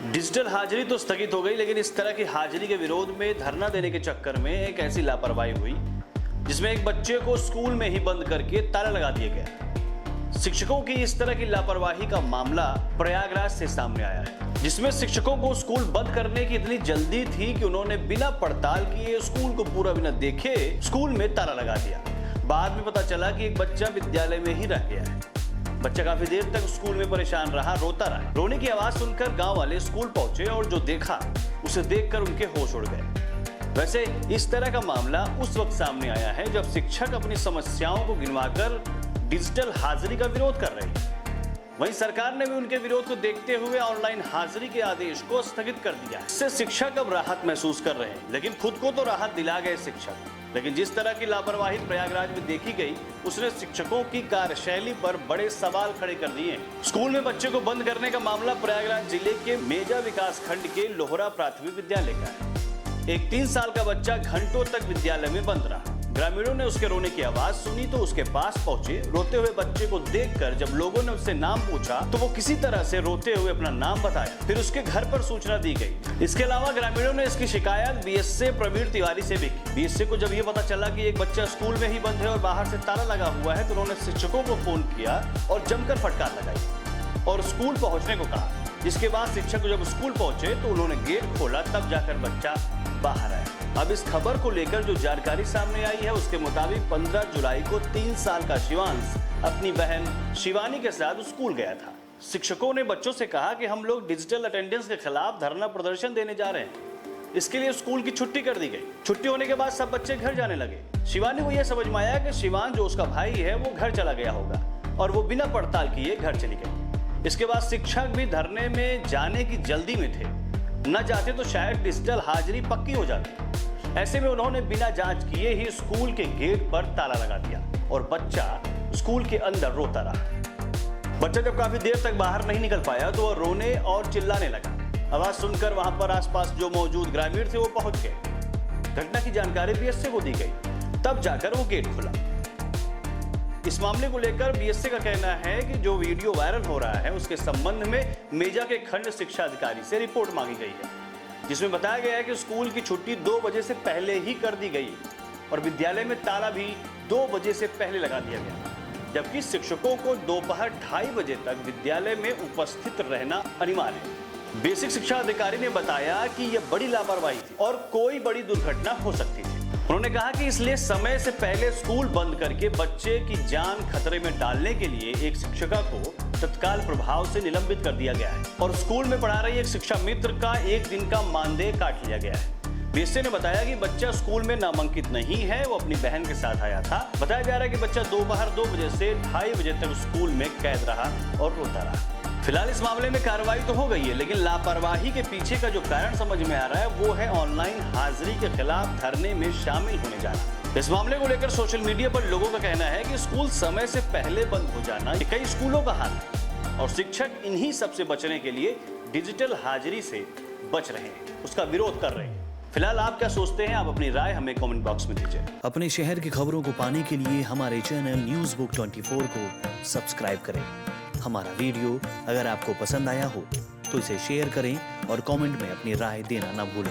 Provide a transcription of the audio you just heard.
Digital हाजिरी तो स्थगित हो गई, लेकिन इस तरह की हाजिरी के विरोध में धरना देने के चक्कर में एक ऐसी लापरवाही हुई जिसमें एक बच्चे को स्कूल में ही बंद करके ताला लगा दिया गया। शिक्षकों की इस तरह की लापरवाही का मामला प्रयागराज से सामने आया है, जिसमें शिक्षकों को स्कूल बंद करने की इतनी जल्दी थी कि उन्होंने बिना पड़ताल किए स्कूल को पूरा बिना देखे स्कूल में ताला लगा दिया। बाद में पता चला कि एक बच्चा विद्यालय में ही रह गया है। बच्चा काफी देर तक स्कूल में परेशान रहा, रोता रहा। रोने की आवाज सुनकर गांव वाले स्कूल पहुंचे और जो देखा उसे देखकर उनके होश उड़ गए। वैसे इस तरह का मामला उस वक्त सामने आया है जब शिक्षक अपनी समस्याओं को गिनवाकर डिजिटल हाजिरी का विरोध कर रहे हैं। वहीं सरकार ने भी उनके विरोध को देखते हुए ऑनलाइन हाजिरी के आदेश को स्थगित कर दिया। इससे शिक्षक अब राहत महसूस कर रहे हैं, लेकिन खुद को तो राहत दिला गए शिक्षक। लेकिन जिस तरह की लापरवाही प्रयागराज में देखी गई, उसने शिक्षकों की कार्यशैली पर बड़े सवाल खड़े कर दिए। स्कूल में बच्चे को बंद करने का मामला प्रयागराज जिले के मेजा विकास खंड के लोहरा प्राथमिक विद्यालय का है। एक 3 साल का बच्चा घंटों तक विद्यालय में बंद रहा। ग्रामीणों ने उसके रोने की आवाज सुनी तो उसके पास पहुंचे। रोते हुए बच्चे को देखकर जब लोगों ने उससे नाम पूछा तो वो किसी तरह से रोते हुए अपना नाम बताया। फिर उसके घर पर सूचना दी गई। इसके अलावा ग्रामीणों ने इसकी शिकायत बीएसए प्रवीण तिवारी से भी की। बीएसए को जब ये पता चला कि एक बच्चा स्कूल में ही बंद है और बाहर से ताला लगा हुआ है, तो उन्होंने शिक्षकों को फोन किया और जमकर फटकार लगाई और स्कूल पहुंचने को कहा। जिसके बाद शिक्षक जब स्कूल पहुंचे तो उन्होंने गेट खोला, तब जाकर बच्चा बाहर आया। अब इस खबर को लेकर जो जानकारी सामने आई है, उसके मुताबिक 15 जुलाई को 3 साल का शिवांश अपनी बहन शिवानी के साथ स्कूल गया था। शिक्षकों ने बच्चों से कहा कि हम लोग डिजिटल अटेंडेंस के खिलाफ धरना प्रदर्शन देने जा रहे हैं। इसके लिए स्कूल की छुट्टी कर दी गई। छुट्टी होने के बाद सब बच्चे घर जाने लगे। शिवानी को यह समझ में आया कि शिवान जो उसका भाई है वो घर चला गया होगा और वो बिना पड़ताल किए घर चली गई। इसके बाद शिक्षक भी धरने में जाने की जल्दी में थे। न जाते तो शायद डिजिटल हाजिरी पक्की हो जाती। ऐसे में उन्होंने बिना जांच किए ही स्कूल के गेट पर ताला लगा दिया और बच्चा स्कूल के अंदर रोता रहा। बच्चा जब काफी देर तक बाहर नहीं निकल पाया तो वह रोने और चिल्लाने लगा। आवाज सुनकर वहां पर आसपास जो मौजूद ग्रामीण थे वो पहुंच गए। घटना की जानकारी बीएसए को दी गई, तब जाकर वो गेट खुला। इस मामले को लेकर बीएसए का कहना है कि जो वीडियो वायरल हो रहा है उसके संबंध में मेजा के खंड शिक्षा अधिकारी से रिपोर्ट मांगी गई है, जिसमें बताया गया है कि स्कूल की छुट्टी 2 बजे से पहले ही कर दी गई और विद्यालय में ताला भी 2 बजे से पहले लगा दिया गया, जबकि शिक्षकों को दोपहर 2:30 बजे तक विद्यालय में उपस्थित रहना अनिवार्य है। बेसिक शिक्षा अधिकारी ने बताया कि यह बड़ी लापरवाही थी और कोई बड़ी दुर्घटना हो सकती थी। उन्होंने कहा कि इसलिए समय से पहले स्कूल बंद करके बच्चे की जान खतरे में डालने के लिए एक शिक्षिका को तत्काल प्रभाव से निलंबित कर दिया गया है और स्कूल में पढ़ा रही एक शिक्षा मित्र का 1 दिन का मानदेय काट लिया गया है। बीएसए ने बताया कि बच्चा स्कूल में नामांकित नहीं है, वो अपनी बहन के साथ आया था। बताया जा रहा है कि बच्चा दोपहर 2 बजे से 2:30 बजे तक स्कूल में कैद रहा और रोता रहा। फिलहाल इस मामले में कार्रवाई तो हो गई है, लेकिन लापरवाही के पीछे का जो कारण समझ में आ रहा है वो है ऑनलाइन हाजिरी के खिलाफ धरने में शामिल होने जाना। इस मामले को लेकर सोशल मीडिया पर लोगों का कहना है कि स्कूल समय से पहले बंद हो जाना ये कई स्कूलों का हाल है और शिक्षक इन्हीं सबसे बचने के लिए डिजिटल हाजिरी से बच रहे हैं, उसका विरोध कर रहे हैं। फिलहाल आप क्या सोचते हैं? आप अपनी राय हमें कमेंट बॉक्स में दीजिए। अपने शहर की खबरों को पाने के लिए हमारे चैनल न्यूज़ बुक 24 को सब्सक्राइब करें। हमारा वीडियो अगर आपको पसंद आया हो तो इसे शेयर करें और कमेंट में अपनी राय देना ना भूलें।